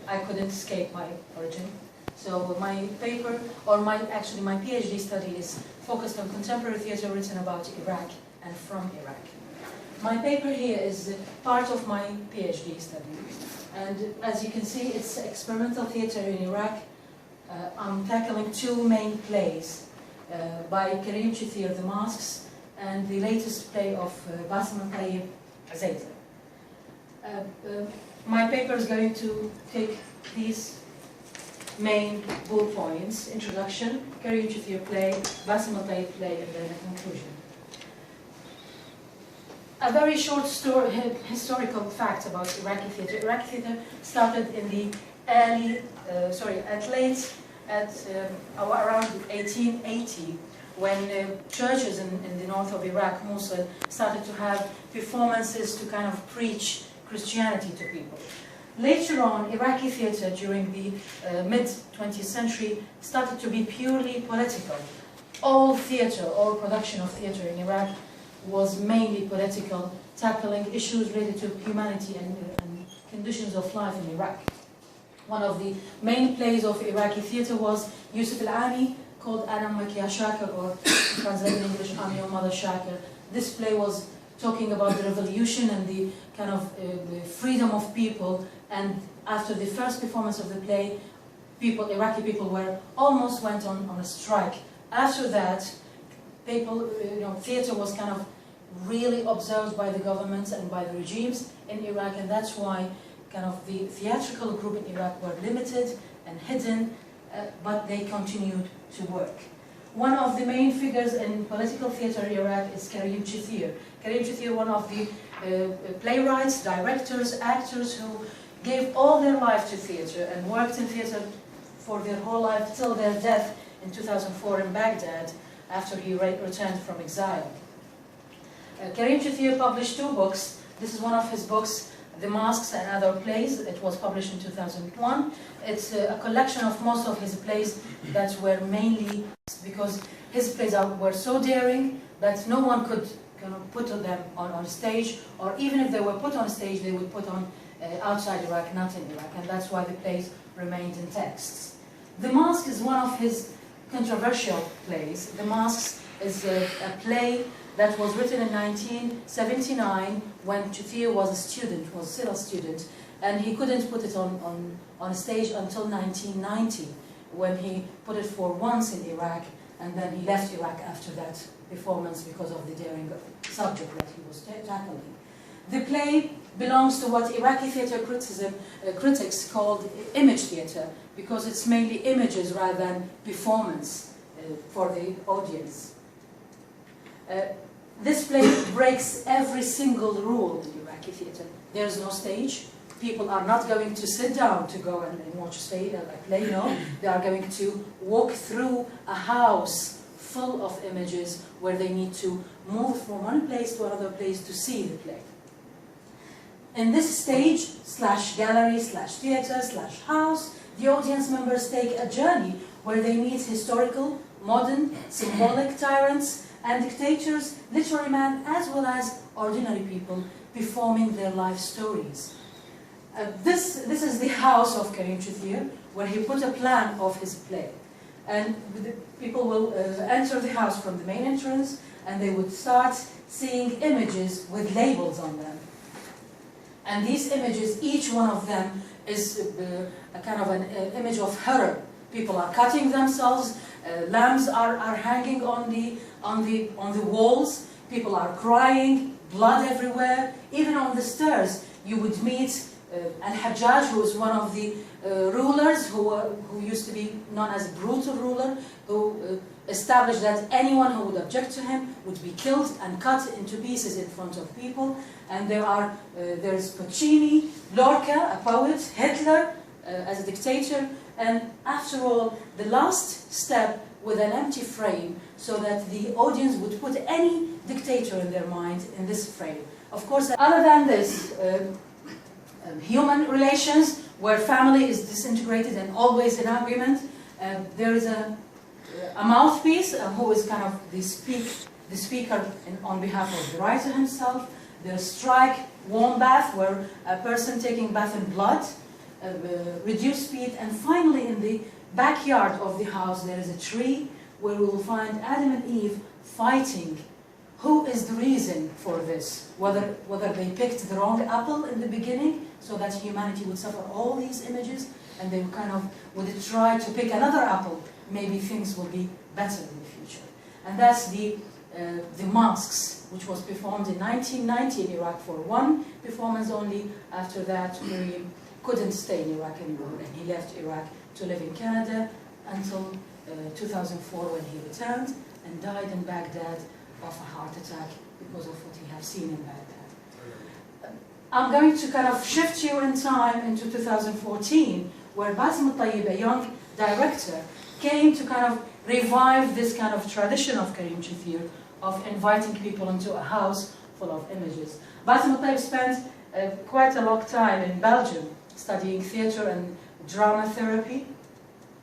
I couldn't escape my origin. So my paper, or actually my PhD study is focused on contemporary theatre written about Iraq and from Iraq. My paper here is part of my PhD study. And as you can see, it's experimental theatre in Iraq. I'm tackling two main plays by Karim Chithir, The Masks, and the latest play of Bassem al-Tayyib, Zayda. My paper is going to take these main bullet points: introduction, Karim Chithir play, Bassem al-Tayyib play, and then a conclusion. A very short story, historical fact about Iraqi theatre. Iraqi theatre started in the around 1880, when churches in the north of Iraq, Mosul, started to have performances to kind of preach Christianity to people. Later on, Iraqi theatre during the mid-20th century started to be purely political. All theatre, all production of theatre in Iraq was mainly political, tackling issues related to humanity and conditions of life in Iraq. One of the main plays of Iraqi theatre was Yusuf al-Ami, called Anam Makia Shakir, or translated in English, I'm Your Mother Shakir. This play was talking about the revolution and the kind of the freedom of people, and after the first performance of the play, Iraqi people almost went on a strike. After that, theatre was kind of really observed by the governments and by the regimes in Iraq, and that's why kind of the theatrical group in Iraq were limited and hidden, but they continued to work. One of the main figures in political theatre in Iraq is Karim Chithir. Karim Chithir, one of the playwrights, directors, actors who gave all their life to theatre and worked in theatre for their whole life till their death in 2004 in Baghdad, after he returned from exile. Karim Chithir published two books. This is one of his books, The Masks and Other Plays. It was published in 2001. It's a collection of most of his plays that were mainly, because his plays were so daring that no one could kind of put them on stage, or even if they were put on stage, they would put on outside Iraq, not in Iraq, and that's why the plays remained in texts. The Mask is one of his controversial plays. The Masks is a play that was written in 1979 when Chithir was a student, was still a student, and he couldn't put it on stage until 1990, when he put it for once in Iraq, and then he left Iraq after that performance because of the daring subject that he was tackling. The play belongs to what Iraqi theatre critics called image theatre, because it's mainly images rather than performance for the audience. This play breaks every single rule in Iraqi theatre. There's no stage. People are not going to sit down to go and watch a play, no. They are going to walk through a house full of images where they need to move from one place to another place to see the play. In this stage, / gallery, / theatre, / house, the audience members take a journey where they meet historical, modern, symbolic tyrants and dictators, literary men, as well as ordinary people performing their life stories. This is the house of Karim Chithir, where he put a plan of his play. And the people will enter the house from the main entrance, and they would start seeing images with labels on them. And these images, each one of them is a kind of an image of horror. People are cutting themselves, lamps are hanging on the walls, people are crying, blood everywhere. Even on the stairs, you would meet Al-Hajjaj, who is one of the rulers who used to be known as a brutal ruler, who established that anyone who would object to him would be killed and cut into pieces in front of people. And there's Puccini, Lorca, a poet, Hitler as a dictator, and after all, the last step with an empty frame, so that the audience would put any dictator in their mind in this frame. Of course, other than this, human relations, where family is disintegrated and always in argument, there is a mouthpiece who is kind of the speaker on behalf of the writer himself. There's strike, warm bath, where a person taking bath in blood. reduced speed, and finally in the backyard of the house there is a tree where we will find Adam and Eve fighting. Who is the reason for this? Whether they picked the wrong apple in the beginning, so that humanity would suffer all these images, and they would try to pick another apple, maybe things will be better in the future. And that's the masks, which was performed in 1990 in Iraq for one performance only. After that, Miriam couldn't stay in Iraq anymore, and he left Iraq to live in Canada until 2004, when he returned and died in Baghdad of a heart attack because of what he had seen in Baghdad. I'm going to kind of shift you in time into 2014, where Basim al-Tayyib, a young director, came to kind of revive this kind of tradition of Karim Chithir, of inviting people into a house full of images. Basim al-Tayyib spent quite a long time in Belgium studying theatre and drama therapy,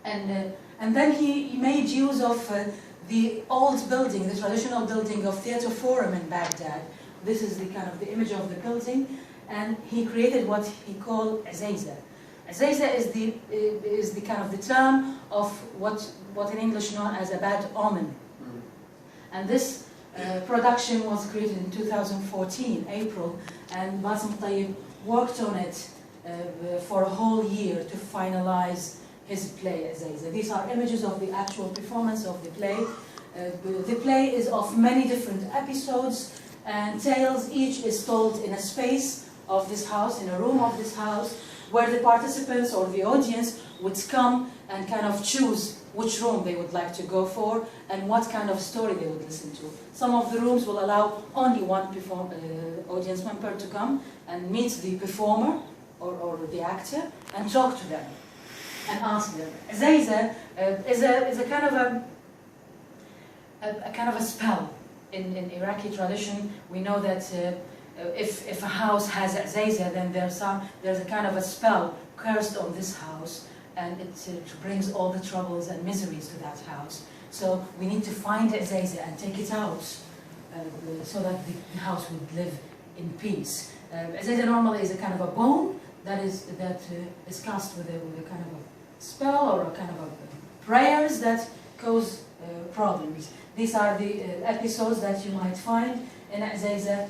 and then he made use of the old building, the traditional building of Theatre Forum in Baghdad. This is the kind of the image of the building, and he created what he called Azayza. Azayza is the kind of the term of what in English known as a bad omen. And this production was created in 2014, April, and Basim Tayyib worked on it for a whole year to finalize his play Azayza. These are images of the actual performance of the play. The play is of many different episodes and tales. Each is told in a space of this house, in a room of this house, where the participants or the audience would come and kind of choose which room they would like to go for and what kind of story they would listen to. Some of the rooms will allow only one audience member to come and meet the performer or the actor and talk to them and ask them. Azayza is a kind of a spell in Iraqi tradition. We know that if a house has Azayza, then there's a kind of a spell cursed on this house, and it brings all the troubles and miseries to that house. So we need to find Azayza and take it out so that the house would live in peace. Azayza normally is a kind of a bone that is cast with a kind of a spell or a kind of a prayers that cause problems. These are the episodes that you might find in Azayza.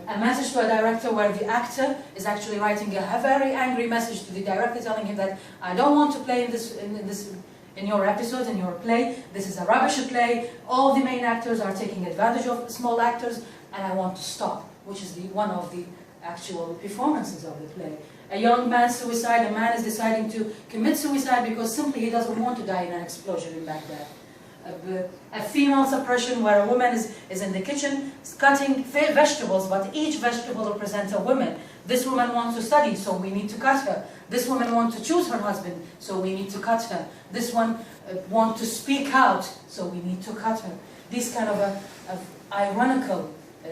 A message to a director where the actor is actually writing a very angry message to the director, telling him that I don't want to play in your episode, in your play. This is a rubbish play. All the main actors are taking advantage of small actors, and I want to stop. Which is one of the actual performances of the play. A young man's suicide. A man is deciding to commit suicide because simply he doesn't want to die in an explosion in Baghdad. A female suppression where a woman is in the kitchen cutting vegetables, but each vegetable represents a woman. This woman wants to study, so we need to cut her. This woman wants to choose her husband, so we need to cut her. This one wants to speak out, so we need to cut her. These kind of ironical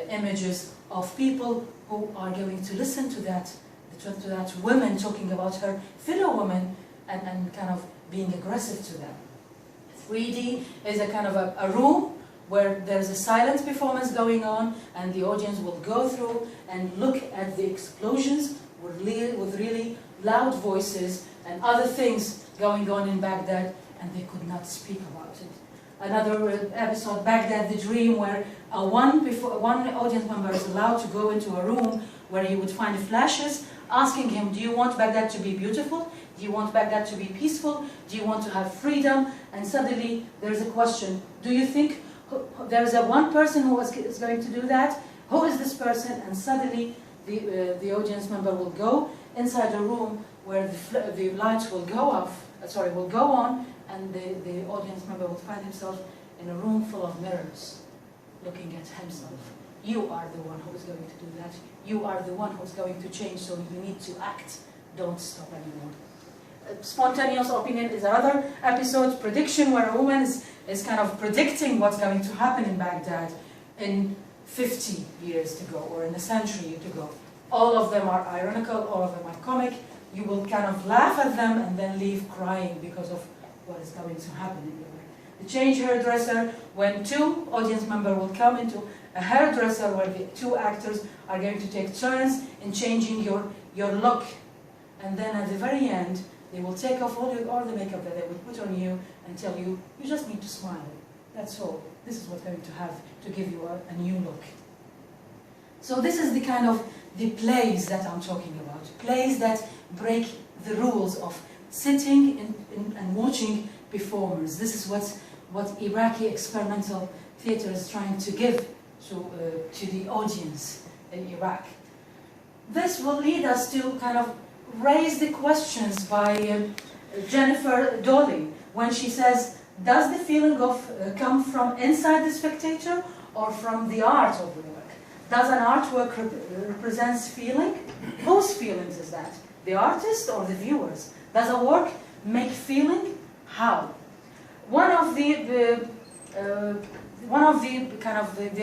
images of people who are going to listen to that woman talking about her fellow woman and kind of being aggressive to them. 3D is a kind of a room where there's a silent performance going on, and the audience will go through and look at the explosions with really loud voices and other things going on in Baghdad, and they could not speak about it. Another episode, Baghdad the Dream, where one audience member is allowed to go into a room where he would find flashes asking him, do you want Baghdad to be beautiful? Do you want Baghdad to be peaceful? Do you want to have freedom? And suddenly there's a question, do you think there's one person who is going to do that? Who is this person? And suddenly the audience member will go inside a room where the lights will go on, and the audience member will find himself in a room full of mirrors, looking at himself. You are the one who is going to do that. You are the one who is going to change, so you need to act. Don't stop anymore. Spontaneous opinion is another episode. Prediction, where a woman is kind of predicting what's going to happen in Baghdad in 50 years to go, or in a century to go. All of them are ironical, all of them are comic. You will kind of laugh at them and then leave crying because of what is going to happen in your life. The change hairdresser, when two audience members will come into a hairdresser where the two actors are going to take turns in changing your look. and then at the very end, they will take off all the makeup that they would put on you and tell you, you just need to smile. That's all. This is what's going to have to give you a new look. So this is the kind of the plays that I'm talking about. Plays that break the rules of sitting and watching performers. This is what Iraqi experimental theatre is trying to give to the audience in Iraq. This will lead us to kind of raise the questions by Jennifer Dolly when she says, does the feeling of come from inside the spectator or from the art of the work? Does an artwork represents feeling? Whose feelings is that? The artist or the viewers? Does a work make feeling? How? One of the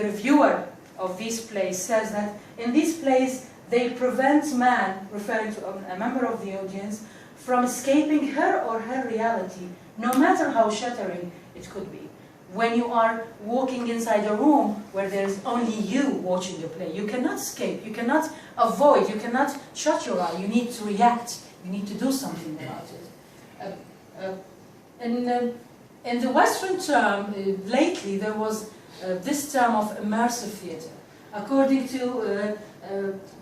reviewer of these plays says that in these plays they prevent man, referring to a member of the audience, from escaping her or her reality, no matter how shattering it could be. When you are walking inside a room where there's only you watching the play, you cannot escape, you cannot avoid, you cannot shut your eye, you need to react, you need to do something about it. In the Western term, lately there was this term of immersive theatre. According to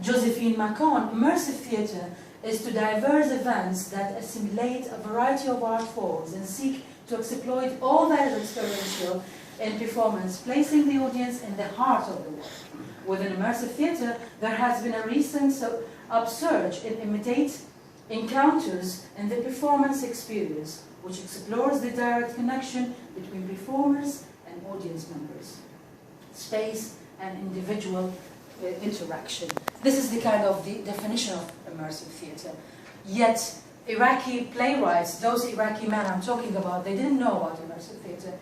Josephine Macon, immersive theatre is to diverse events that assimilate a variety of art forms and seek to exploit all that is experiential in performance, placing the audience in the heart of the work. Within immersive theatre, there has been a recent upsurge in imitate encounters in the performance experience, which explores the direct connection between performers and audience members, space and individual interaction. This is the kind of the definition of immersive theatre. Yet, Iraqi playwrights, those Iraqi men I'm talking about, they didn't know about immersive theatre.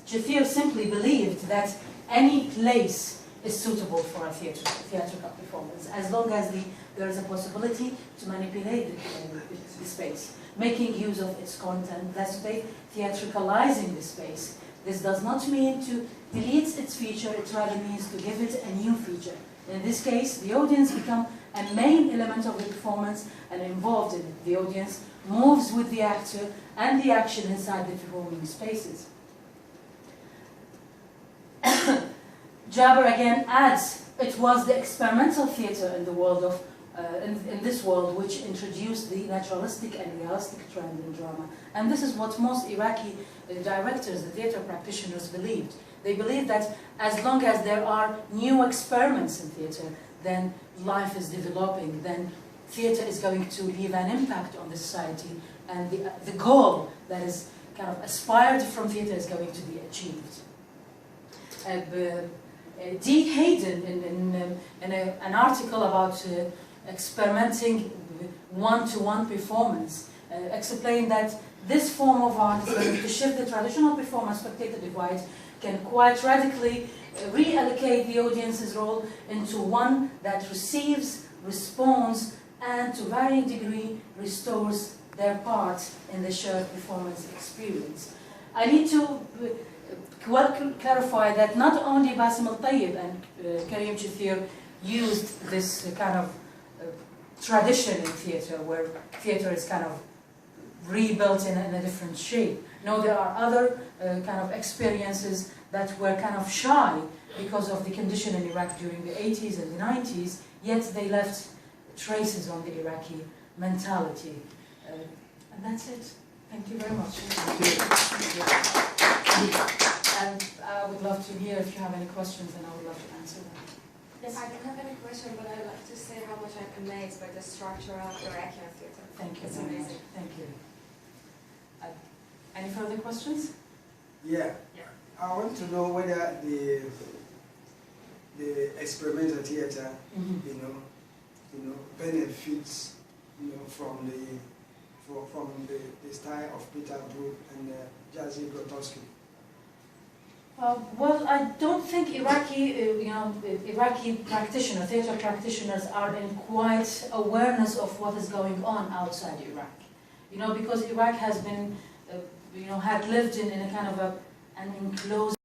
Jafir simply believed that any place is suitable for a theatrical performance, as long as there is a possibility to manipulate the space, making use of its content, that's theatricalizing the space. This does not mean to delete its feature, it rather means to give it a new feature. In this case, the audience becomes a main element of the performance, and involved in it. The audience moves with the actor and the action inside the performing spaces. Jaber again adds, it was the experimental theatre in the world of in this world which introduced the naturalistic and realistic trend in drama. And this is what most Iraqi directors, the theatre practitioners, believed. They believed that as long as there are new experiments in theatre, then life is developing, then theatre is going to leave an impact on the society, and the goal that is kind of aspired from theatre is going to be achieved. D. Hayden, in an article about experimenting one-to-one performance, explained that this form of art is going to shift the traditional performer-spectator divide, can quite radically reallocate the audience's role into one that receives, responds, and to varying degree restores their part in the shared performance experience. I need to clarify that not only Basim Al-Tayyib and Karim Jafir used this kind of tradition in theatre, where theatre is kind of rebuilt in a different shape. No, there are other kind of experiences that were kind of shy because of the condition in Iraq during the 80s and the 90s, yet they left traces on the Iraqi mentality. And that's it. Thank you very much. And I would love to hear if you have any questions, and I would love to answer them. Yes? I don't have any question, but I'd like to say how much I'm amazed by the structure of Iraqi theatre. Thank you It's very amazing. much. Thank you. Any further questions? Yeah. I want to know whether the experimental theatre, benefits, from the style of Peter Brook and Jerzy Grotowski. Well, I don't think Iraqi practitioners, theatre practitioners, are in quite awareness of what is going on outside Iraq. Because Iraq has been, had lived in a kind of an enclosed